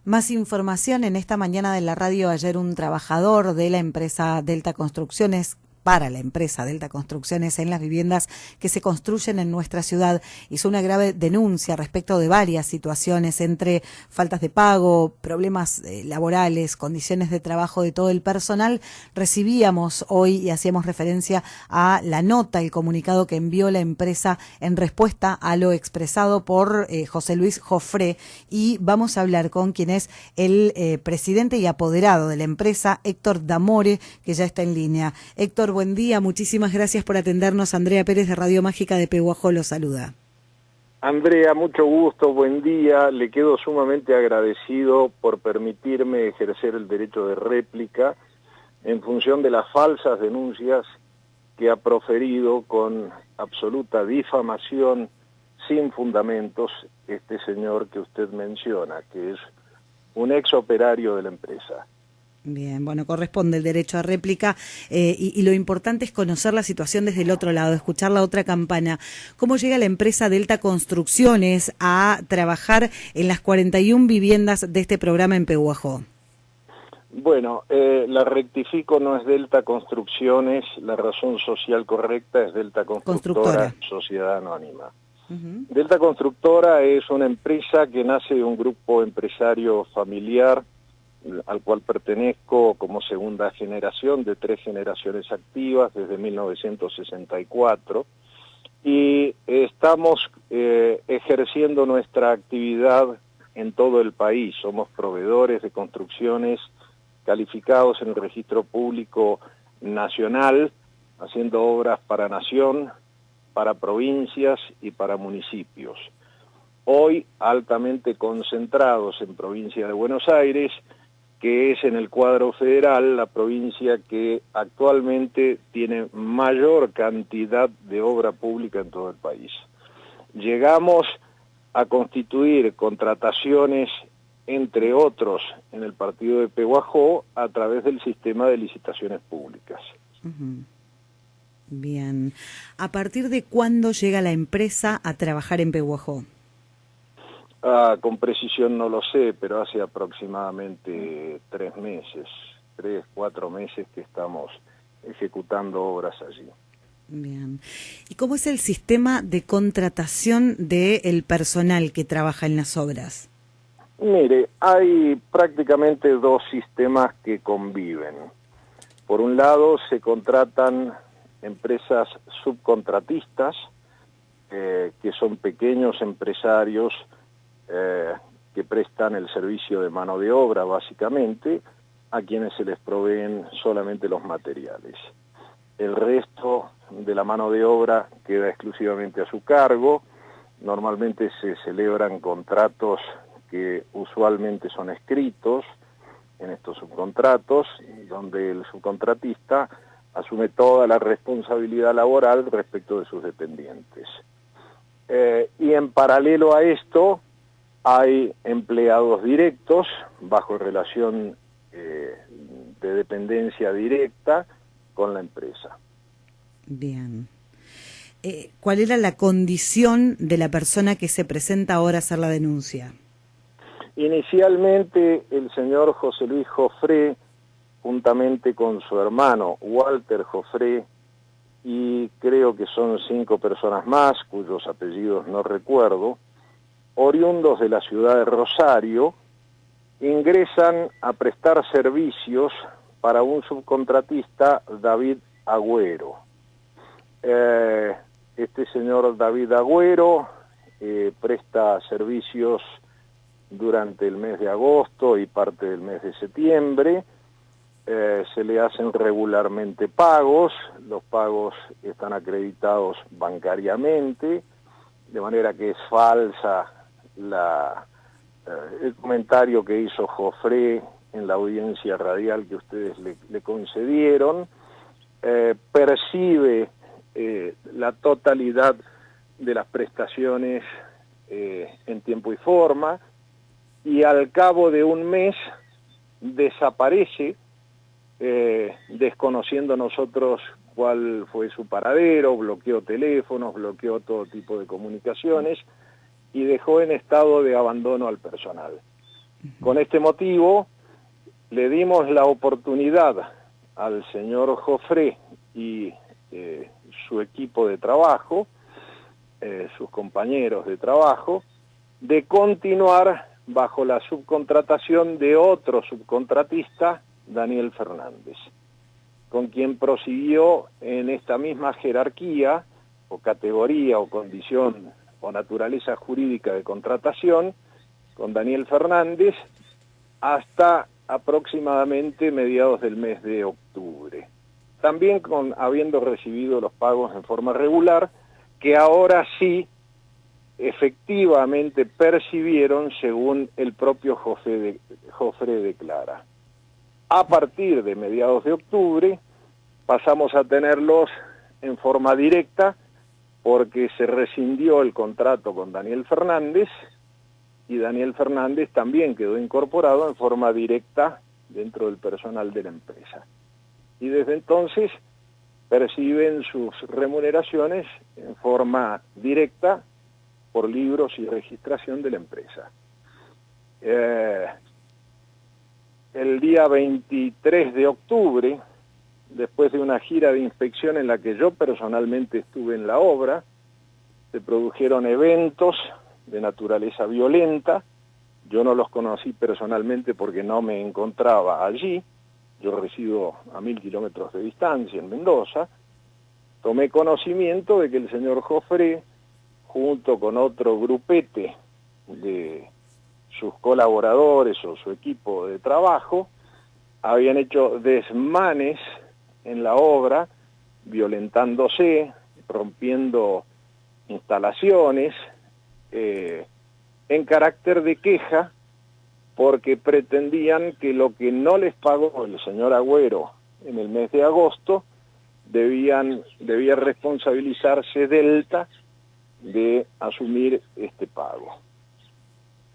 Más información en esta mañana de la radio. Ayer un trabajador de la empresa Delta Construcciones, para la empresa Delta Construcciones en las viviendas que se construyen en nuestra ciudad, hizo una grave denuncia respecto de varias situaciones, entre faltas de pago, problemas laborales, condiciones de trabajo de todo el personal. Recibíamos hoy y hacíamos referencia a la nota, el comunicado que envió la empresa en respuesta a lo expresado por José Luis Jofré, y vamos a hablar con quien es el presidente y apoderado de la empresa, Héctor D'Amore, que ya está en línea. Héctor, buen día, muchísimas gracias por atendernos. Andrea Pérez de Radio Mágica de Pehuajó lo saluda. Andrea, mucho gusto, buen día. Le quedo sumamente agradecido por permitirme ejercer el derecho de réplica en función de las falsas denuncias que ha proferido con absoluta difamación, sin fundamentos, este señor que usted menciona, que es un ex operario de la empresa. Bien, bueno, corresponde el derecho a réplica y lo importante es conocer la situación desde el otro lado, escuchar la otra campana. ¿Cómo llega la empresa Delta Construcciones a trabajar en las 41 viviendas de este programa en Pehuajó? Bueno, la rectifico, no es Delta Construcciones, la razón social correcta es Delta Constructora, Sociedad Anónima. Delta Constructora es una empresa que nace de un grupo empresario familiar al cual pertenezco como segunda generación de 3 generaciones activas desde 1964, y estamos ejerciendo nuestra actividad en todo el país. Somos proveedores de construcciones calificados en el registro público nacional, haciendo obras para nación, para provincias y para municipios. Hoy altamente concentrados en provincia de Buenos Aires, que es en el cuadro federal la provincia que actualmente tiene mayor cantidad de obra pública en todo el país. Llegamos a constituir contrataciones, entre otros, en el partido de Pehuajó, a través del sistema de licitaciones públicas. Bien. ¿A partir de cuándo llega la empresa a trabajar en Pehuajó? Con precisión no lo sé, pero hace aproximadamente 3 meses, 3, 4 meses que estamos ejecutando obras allí. Bien. ¿Y cómo es el sistema de contratación del personal que trabaja en las obras? Mire, hay prácticamente 2 sistemas que conviven. Por un lado, se contratan empresas subcontratistas, que son pequeños empresarios que prestan el servicio de mano de obra, básicamente, a quienes se les proveen solamente los materiales. El resto de la mano de obra queda exclusivamente a su cargo. Normalmente se celebran contratos que usualmente son escritos en estos subcontratos, donde el subcontratista asume toda la responsabilidad laboral respecto de sus dependientes. Y en paralelo a esto, hay empleados directos bajo relación de dependencia directa con la empresa. Bien. ¿Cuál era la condición de la persona que se presenta ahora a hacer la denuncia? Inicialmente el señor José Luis Jofré, juntamente con su hermano Walter Jofré, y creo que son 5 personas más, cuyos apellidos no recuerdo, oriundos de la ciudad de Rosario, ingresan a prestar servicios para un subcontratista, David Agüero. Este señor David Agüero presta servicios durante el mes de agosto y parte del mes de septiembre. Se le hacen regularmente pagos, los pagos están acreditados bancariamente, de manera que es falsa el comentario que hizo Jofré en la audiencia radial que ustedes le concedieron. Percibe la totalidad de las prestaciones en tiempo y forma, y al cabo de un mes desaparece, desconociendo nosotros cuál fue su paradero, bloqueó teléfonos, bloqueó todo tipo de comunicaciones y dejó en estado de abandono al personal. Con este motivo, le dimos la oportunidad al señor Jofré y su equipo de trabajo, sus compañeros de trabajo, de continuar bajo la subcontratación de otro subcontratista, Daniel Fernández, con quien prosiguió en esta misma jerarquía o categoría o condición o naturaleza jurídica de contratación con Daniel Fernández hasta aproximadamente mediados del mes de octubre. También habiendo recibido los pagos en forma regular, que ahora sí efectivamente percibieron según el propio Jofré declara. A partir de mediados de octubre pasamos a tenerlos en forma directa porque se rescindió el contrato con Daniel Fernández y Daniel Fernández también quedó incorporado en forma directa dentro del personal de la empresa. Y desde entonces perciben sus remuneraciones en forma directa por libros y registración de la empresa. El día 23 de octubre, después de una gira de inspección en la que yo personalmente estuve en la obra, se produjeron eventos de naturaleza violenta. Yo no los conocí personalmente porque no me encontraba allí. Yo resido a 1000 kilómetros de distancia en Mendoza. Tomé conocimiento de que el señor Jofré, junto con otro grupete de sus colaboradores o su equipo de trabajo, habían hecho desmanes en la obra, violentándose, rompiendo instalaciones, en carácter de queja, porque pretendían que lo que no les pagó el señor Agüero en el mes de agosto, debía responsabilizarse Delta de asumir este pago.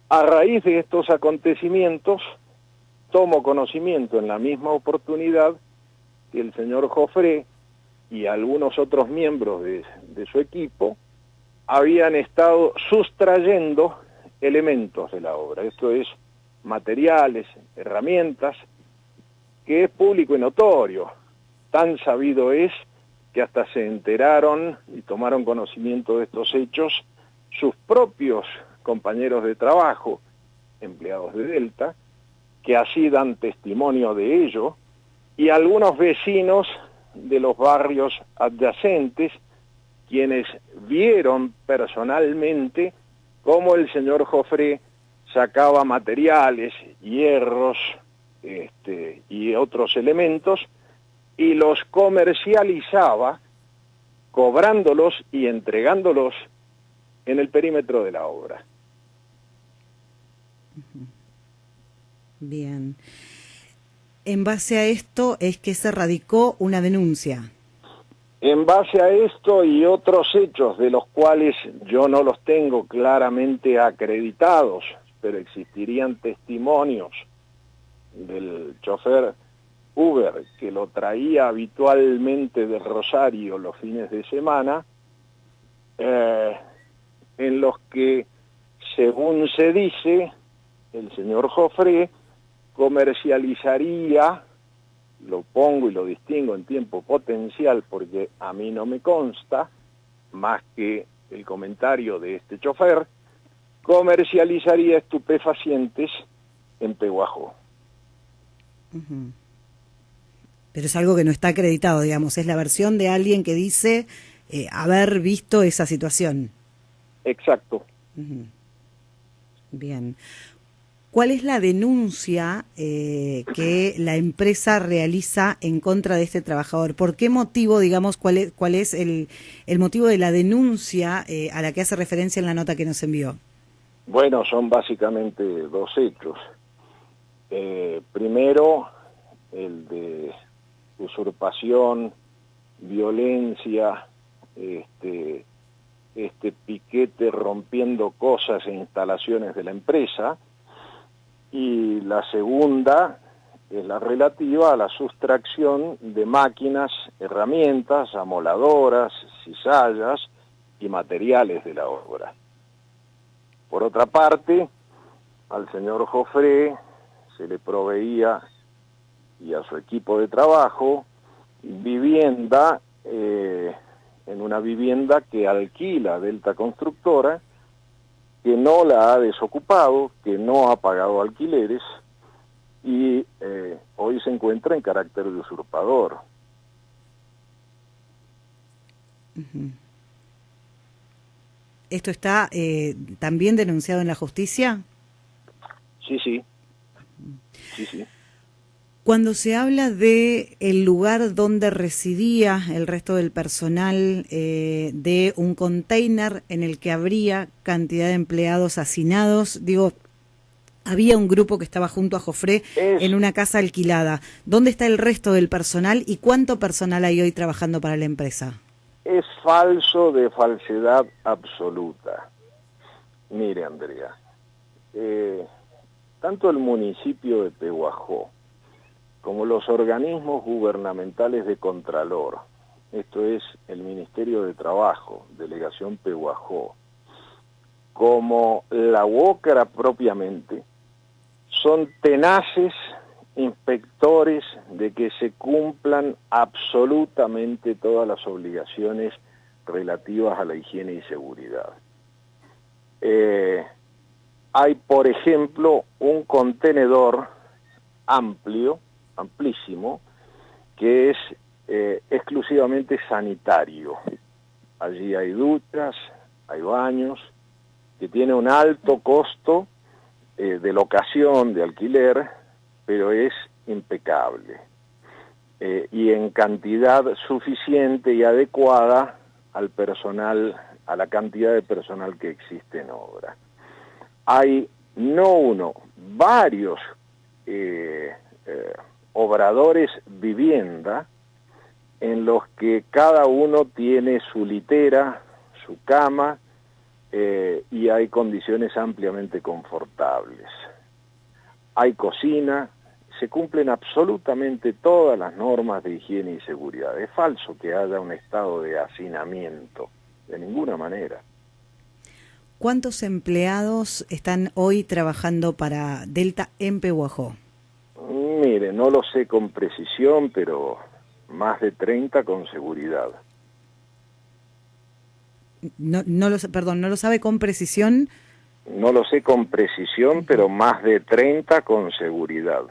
A raíz de estos acontecimientos, tomo conocimiento en la misma oportunidad que el señor Jofré y algunos otros miembros de su equipo habían estado sustrayendo elementos de la obra, esto es, materiales, herramientas, que es público y notorio. Tan sabido es que hasta se enteraron y tomaron conocimiento de estos hechos sus propios compañeros de trabajo, empleados de Delta, que así dan testimonio de ello, y algunos vecinos de los barrios adyacentes, quienes vieron personalmente cómo el señor Jofré sacaba materiales, hierros y otros elementos, y los comercializaba, cobrándolos y entregándolos en el perímetro de la obra. Bien. En base a esto es que se radicó una denuncia. En base a esto y otros hechos de los cuales yo no los tengo claramente acreditados, pero existirían testimonios del chofer Uber que lo traía habitualmente de Rosario los fines de semana, en los que, según se dice, el señor Jofré comercializaría, lo pongo y lo distingo en tiempo potencial porque a mí no me consta, más que el comentario de este chofer, comercializaría estupefacientes en Pehuajó. Pero es algo que no está acreditado, digamos, es la versión de alguien que dice haber visto esa situación. Exacto. Bien. ¿Cuál es la denuncia que la empresa realiza en contra de este trabajador? ¿Por qué motivo, digamos, cuál es el motivo de la denuncia a la que hace referencia en la nota que nos envió? Bueno, son básicamente dos hechos. Primero, el de usurpación, violencia, este piquete rompiendo cosas e instalaciones de la empresa, y la segunda es la relativa a la sustracción de máquinas, herramientas, amoladoras, cizallas y materiales de la obra. Por otra parte, al señor Jofré se le proveía, y a su equipo de trabajo, vivienda, en una vivienda que alquila Delta Constructora, que no la ha desocupado, que no ha pagado alquileres, y hoy se encuentra en carácter de usurpador. ¿Esto está también denunciado en la justicia? Sí, sí. Sí, sí. Cuando se habla de el lugar donde residía el resto del personal, de un container en el que habría cantidad de empleados hacinados, digo, había un grupo que estaba junto a Jofré en una casa alquilada. ¿Dónde está el resto del personal y cuánto personal hay hoy trabajando para la empresa? Es falso de falsedad absoluta. Mire, Andrea, tanto el municipio de Pehuajó como los organismos gubernamentales de Contralor, esto es el Ministerio de Trabajo, Delegación Pehuajó, como la UOCRA propiamente, son tenaces inspectores de que se cumplan absolutamente todas las obligaciones relativas a la higiene y seguridad. Hay, por ejemplo, un contenedor amplísimo, que es exclusivamente sanitario. Allí hay duchas, hay baños, que tiene un alto costo de locación, de alquiler, pero es impecable y en cantidad suficiente y adecuada al personal, a la cantidad de personal que existe en obra. Hay no uno, varios obradores vivienda en los que cada uno tiene su litera, su cama, y hay condiciones ampliamente confortables. Hay cocina, se cumplen absolutamente todas las normas de higiene y seguridad. Es falso que haya un estado de hacinamiento, de ninguna manera. ¿Cuántos empleados están hoy trabajando para Delta en Pehuajó? Mire, no lo sé con precisión, pero más de 30 con seguridad. No lo, perdón, ¿no lo sabe con precisión? No lo sé con precisión, pero más de 30 con seguridad.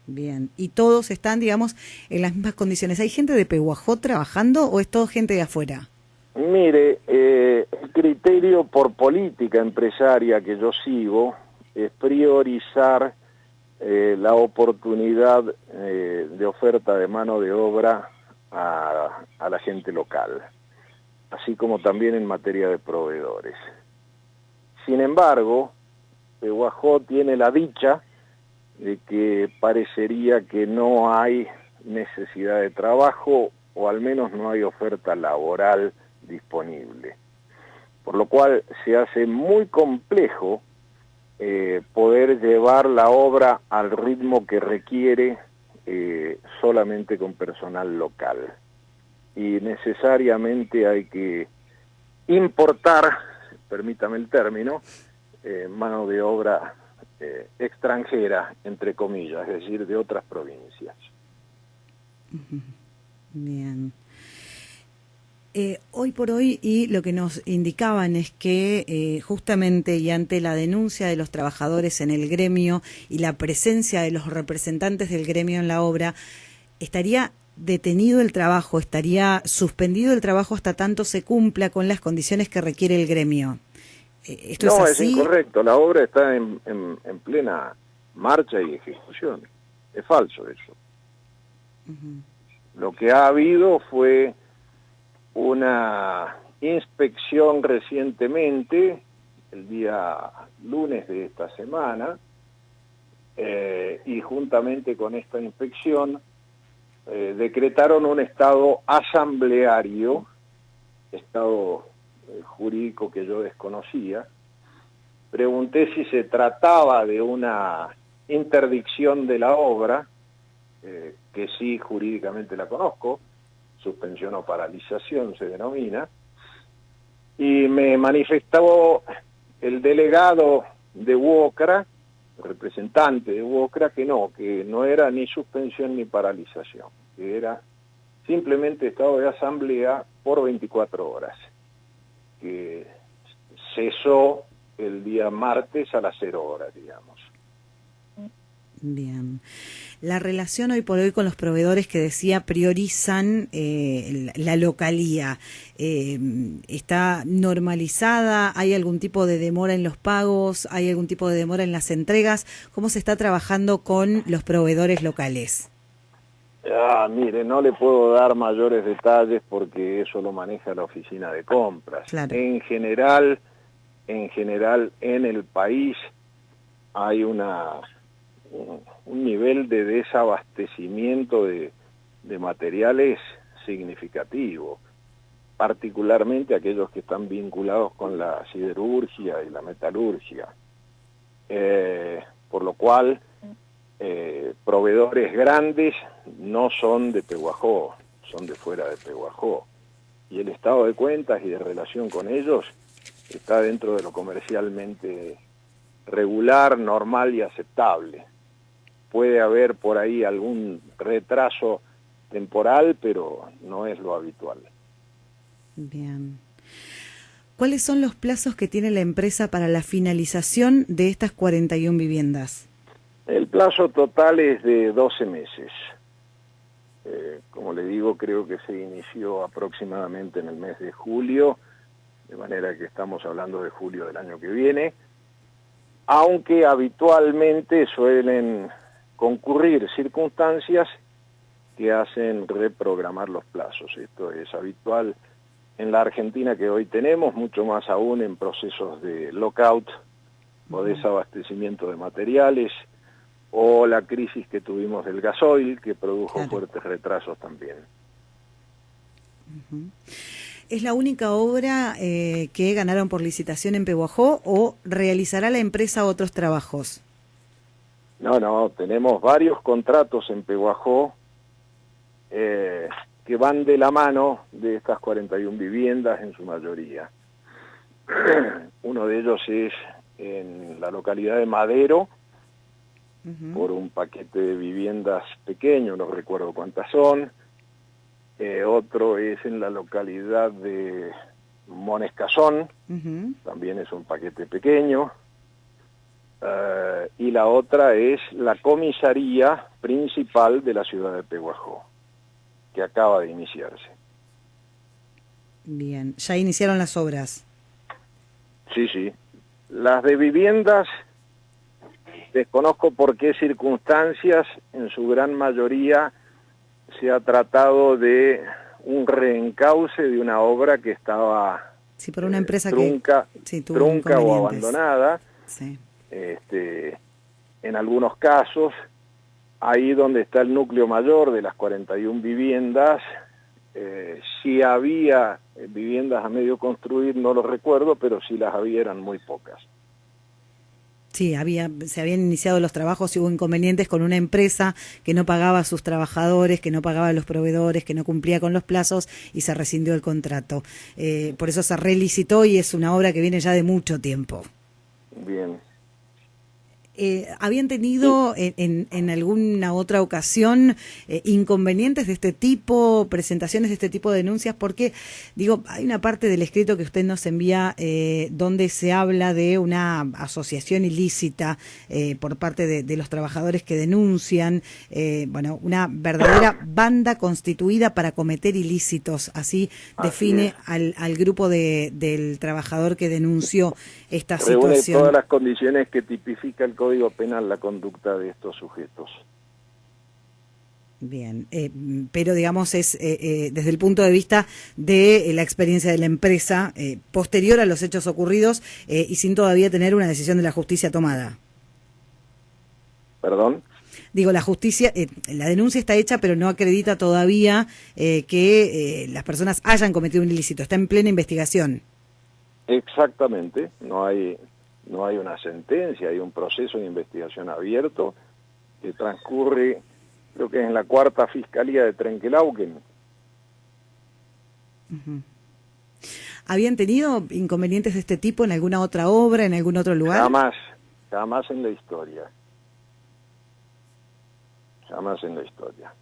Bien, y todos están, digamos, en las mismas condiciones. ¿Hay gente de Pehuajó trabajando o es todo gente de afuera? Mire, el criterio por política empresaria que yo sigo es priorizar la oportunidad de oferta de mano de obra a la gente local, así como también en materia de proveedores. Sin embargo, Pehuajó tiene la dicha de que parecería que no hay necesidad de trabajo, o al menos no hay oferta laboral disponible, por lo cual se hace muy complejo poder llevar la obra al ritmo que requiere solamente con personal local, y necesariamente hay que importar, permítame el término, mano de obra extranjera, entre comillas, es decir, de otras provincias. Bien. Hoy por hoy, y lo que nos indicaban es que justamente y ante la denuncia de los trabajadores en el gremio y la presencia de los representantes del gremio en la obra, estaría detenido el trabajo, estaría suspendido el trabajo hasta tanto se cumpla con las condiciones que requiere el gremio. ¿Esto No, es así? es incorrecto, la obra está en plena marcha y ejecución. Es falso eso. Lo que ha habido fue una inspección recientemente, el día lunes de esta semana, y juntamente con esta inspección decretaron un estado asambleario, estado jurídico que yo desconocía. Pregunté si se trataba de una interdicción de la obra, que sí jurídicamente la conozco, suspensión o paralización se denomina, y me manifestó el delegado de UOCRA, representante de UOCRA, que no era ni suspensión ni paralización, que era simplemente estado de asamblea por 24 horas, que cesó el día martes a las 0 horas, digamos. Bien. La relación hoy por hoy con los proveedores que decía priorizan la localía, ¿está normalizada? ¿Hay algún tipo de demora en los pagos? ¿Hay algún tipo de demora en las entregas? ¿Cómo se está trabajando con los proveedores locales? Mire, no le puedo dar mayores detalles porque eso lo maneja la oficina de compras. Claro. En general en el país hay un nivel de desabastecimiento de materiales significativo, particularmente aquellos que están vinculados con la siderurgia y la metalurgia, por lo cual proveedores grandes no son de Pehuajó, son de fuera de Pehuajó, y el estado de cuentas y de relación con ellos está dentro de lo comercialmente regular, normal y aceptable. Puede haber por ahí algún retraso temporal, pero no es lo habitual. Bien. ¿Cuáles son los plazos que tiene la empresa para la finalización de estas 41 viviendas? El plazo total es de 12 meses. Como le digo, creo que se inició aproximadamente en el mes de julio, de manera que estamos hablando de julio del año que viene, aunque habitualmente suelen concurrir circunstancias que hacen reprogramar los plazos. Esto es habitual en la Argentina que hoy tenemos, mucho más aún en procesos de lockout o desabastecimiento de materiales, o la crisis que tuvimos del gasoil, que produjo fuertes retrasos también. ¿Es la única obra que ganaron por licitación en Pehuajó o realizará la empresa otros trabajos? No, tenemos varios contratos en Pehuajó que van de la mano de estas 41 viviendas en su mayoría. Uno de ellos es en la localidad de Madero, por un paquete de viviendas pequeño, no recuerdo cuántas son. Otro es en la localidad de Monescazón, también es un paquete pequeño. Y la otra es la comisaría principal de la ciudad de Pehuajó, que acaba de iniciarse. Bien, ¿ya iniciaron las obras? Sí. Las de viviendas, desconozco por qué circunstancias, en su gran mayoría se ha tratado de un reencauce de una obra que estaba por una empresa trunca o abandonada. Sí. En algunos casos, ahí donde está el núcleo mayor de las 41 viviendas, si había viviendas a medio construir, no lo recuerdo, pero si las había eran muy pocas. Sí, se habían iniciado los trabajos y hubo inconvenientes con una empresa que no pagaba a sus trabajadores, que no pagaba a los proveedores, que no cumplía con los plazos y se rescindió el contrato. Por eso se relicitó y es una obra que viene ya de mucho tiempo. Bien. ¿Habían tenido en alguna otra ocasión inconvenientes de este tipo, presentaciones de este tipo de denuncias? Porque, digo, hay una parte del escrito que usted nos envía donde se habla de una asociación ilícita por parte de los trabajadores que denuncian, una verdadera banda constituida para cometer ilícitos, así define al grupo del trabajador que denunció esta situación. Reúne todas las condiciones que tipifica el Código Penal la conducta de estos sujetos. Bien, pero digamos es desde el punto de vista de la experiencia de la empresa posterior a los hechos ocurridos y sin todavía tener una decisión de la justicia tomada. ¿Perdón? Digo, la justicia, la denuncia está hecha, pero no acredita todavía que las personas hayan cometido un ilícito. Está en plena investigación. Exactamente, no hay una sentencia, hay un proceso de investigación abierto que transcurre, creo que es en la 4ª Fiscalía de Trenquelauquen. ¿Habían tenido inconvenientes de este tipo en alguna otra obra, en algún otro lugar? Jamás en la historia. Jamás en la historia.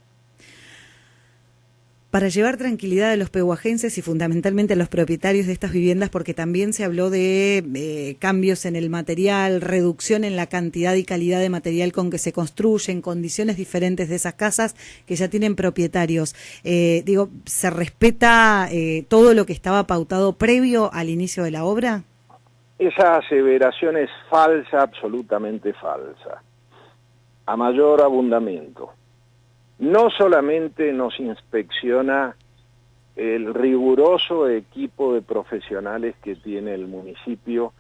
Para llevar tranquilidad a los pehuajenses y fundamentalmente a los propietarios de estas viviendas, porque también se habló de cambios en el material, reducción en la cantidad y calidad de material con que se construyen, condiciones diferentes de esas casas que ya tienen propietarios. ¿Se respeta todo lo que estaba pautado previo al inicio de la obra? Esa aseveración es falsa, absolutamente falsa. A mayor abundamiento. No solamente nos inspecciona el riguroso equipo de profesionales que tiene el municipio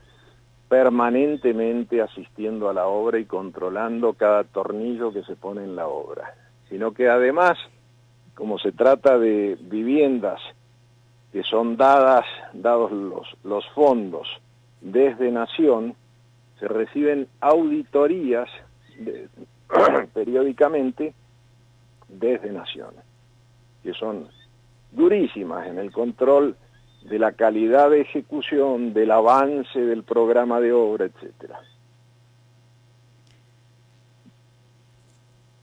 permanentemente asistiendo a la obra y controlando cada tornillo que se pone en la obra, sino que además, como se trata de viviendas que son dados los fondos desde Nación, se reciben auditorías periódicamente desde Nación, que son durísimas en el control de la calidad de ejecución, del avance del programa de obra, etcétera.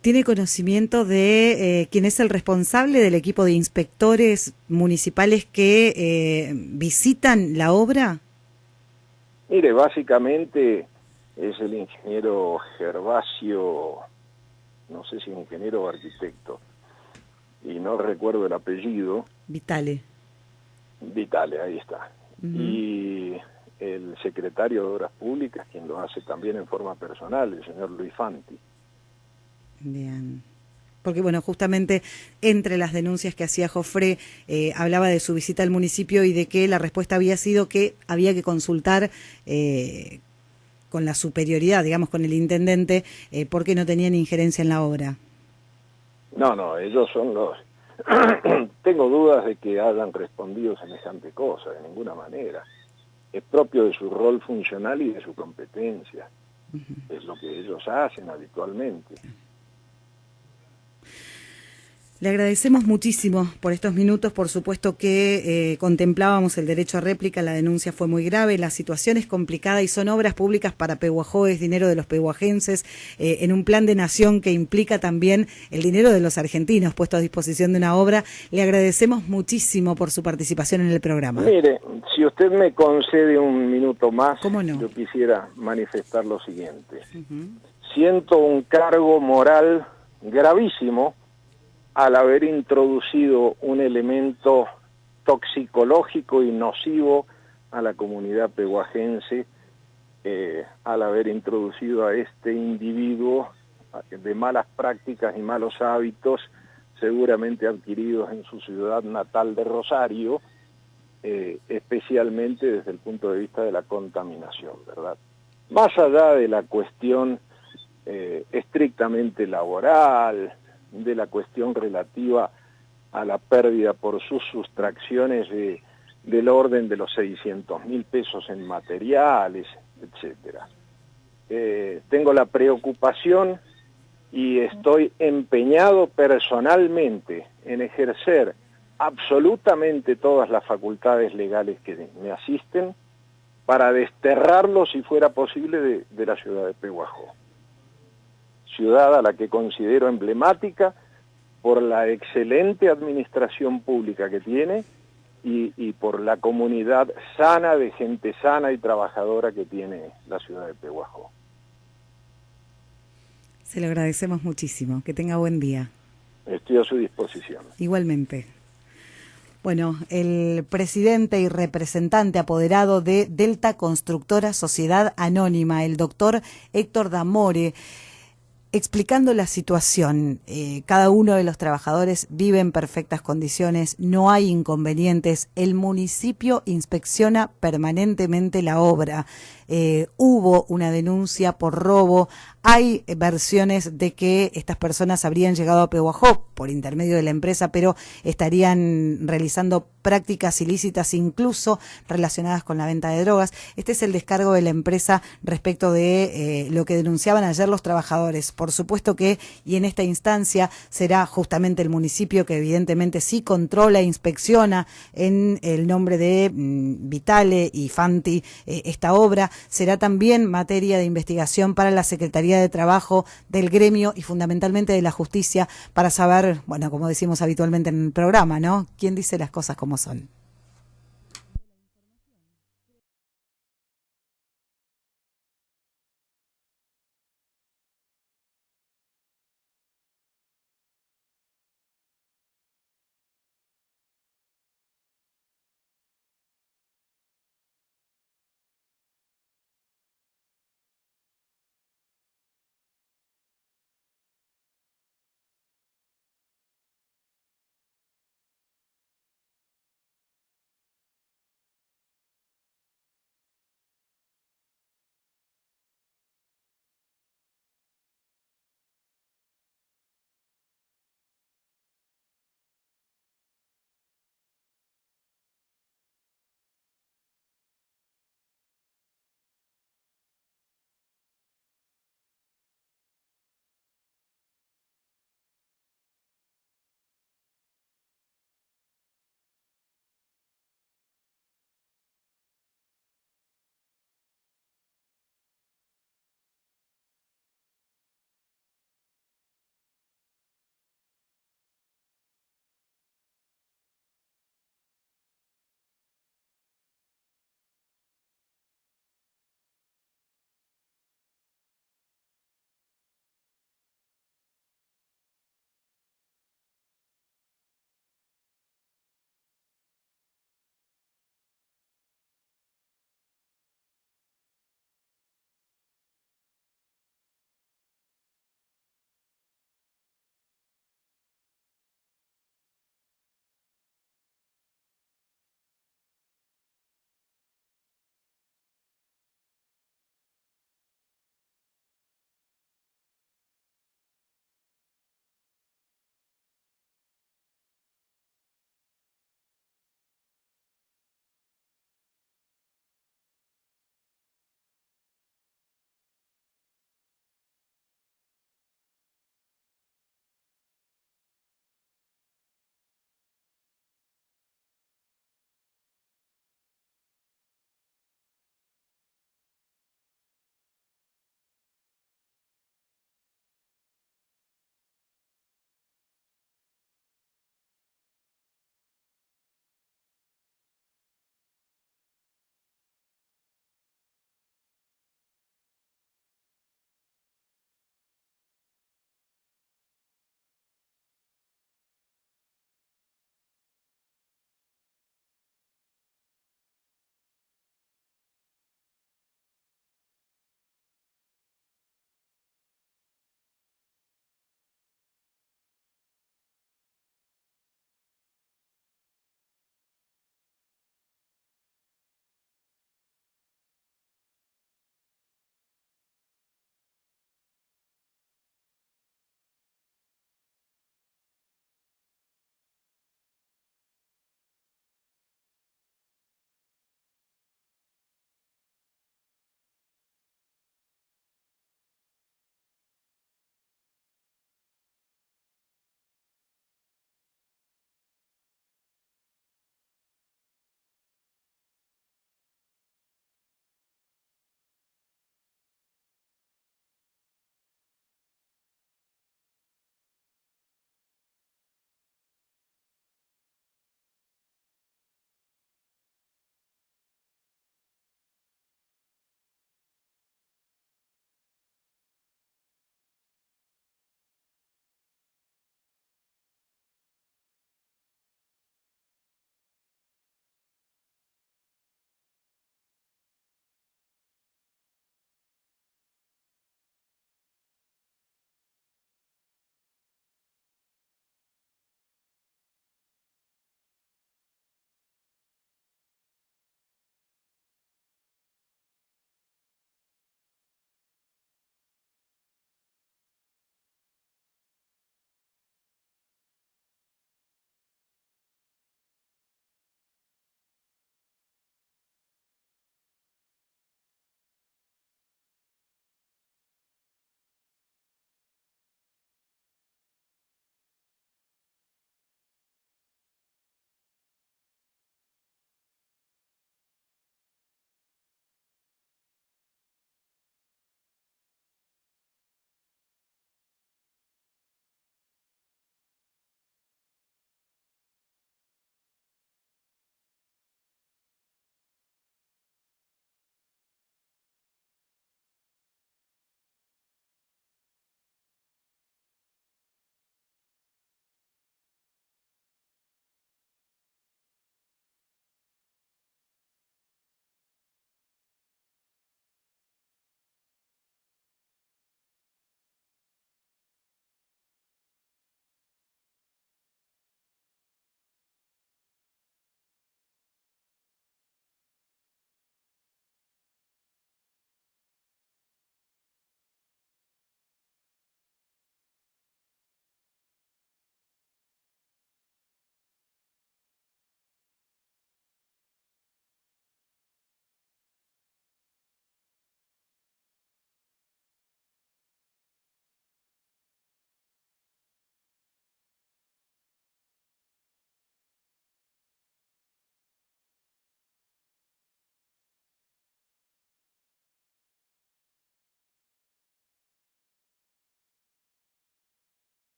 ¿Tiene conocimiento de quién es el responsable del equipo de inspectores municipales que visitan la obra? Mire, básicamente es el ingeniero Gervasio, no sé si ingeniero o arquitecto, y no recuerdo el apellido. Vitale, ahí está. Y el secretario de Obras Públicas, quien lo hace también en forma personal, el señor Luis Fanti. Bien. Porque, bueno, justamente entre las denuncias que hacía Jofré, hablaba de su visita al municipio y de que la respuesta había sido que había que consultar con la superioridad, digamos, con el intendente, porque no tenían injerencia en la obra. No, ellos son los... Tengo dudas de que hayan respondido semejante cosa, de ninguna manera. Es propio de su rol funcional y de su competencia. Es lo que ellos hacen habitualmente. Le agradecemos muchísimo por estos minutos. Por supuesto que contemplábamos el derecho a réplica, la denuncia fue muy grave, la situación es complicada y son obras públicas para Pehuajó, es dinero de los pehuajenses, en un plan de nación que implica también el dinero de los argentinos puesto a disposición de una obra. Le agradecemos muchísimo por su participación en el programa. Mire, si usted me concede un minuto más, ¿cómo no? Yo quisiera manifestar lo siguiente. Siento un cargo moral gravísimo al haber introducido un elemento toxicológico y nocivo a la comunidad pehuajense, al haber introducido a este individuo de malas prácticas y malos hábitos, seguramente adquiridos en su ciudad natal de Rosario, especialmente desde el punto de vista de la contaminación, ¿verdad? Más allá de la cuestión estrictamente laboral, de la cuestión relativa a la pérdida por sus sustracciones del orden de los 600.000 pesos en materiales, etcétera. Tengo la preocupación y estoy empeñado personalmente en ejercer absolutamente todas las facultades legales que me asisten para desterrarlo, si fuera posible, de la ciudad de Pehuajó. Ciudad a la que considero emblemática por la excelente administración pública que tiene y por la comunidad sana, de gente sana y trabajadora que tiene la ciudad de Pehuajó. Se lo agradecemos muchísimo. Que tenga buen día. Estoy a su disposición. Igualmente. Bueno, el presidente y representante apoderado de Delta Constructora Sociedad Anónima, el doctor Héctor D'Amore, explicando la situación. Cada uno de los trabajadores vive en perfectas condiciones, no hay inconvenientes, el municipio inspecciona permanentemente la obra. Hubo una denuncia por robo, hay versiones de que estas personas habrían llegado a Pehuajó por intermedio de la empresa, pero estarían realizando prácticas ilícitas, incluso relacionadas con la venta de drogas. Este es el descargo de la empresa respecto de lo que denunciaban ayer los trabajadores. Por supuesto que, y en esta instancia, será justamente el municipio que evidentemente sí controla e inspecciona en el nombre de Vitale y Fanti esta obra. será también materia de investigación para la Secretaría de Trabajo del gremio y fundamentalmente de la justicia para saber, bueno, como decimos habitualmente en el programa, ¿no? ¿Quién dice las cosas como son?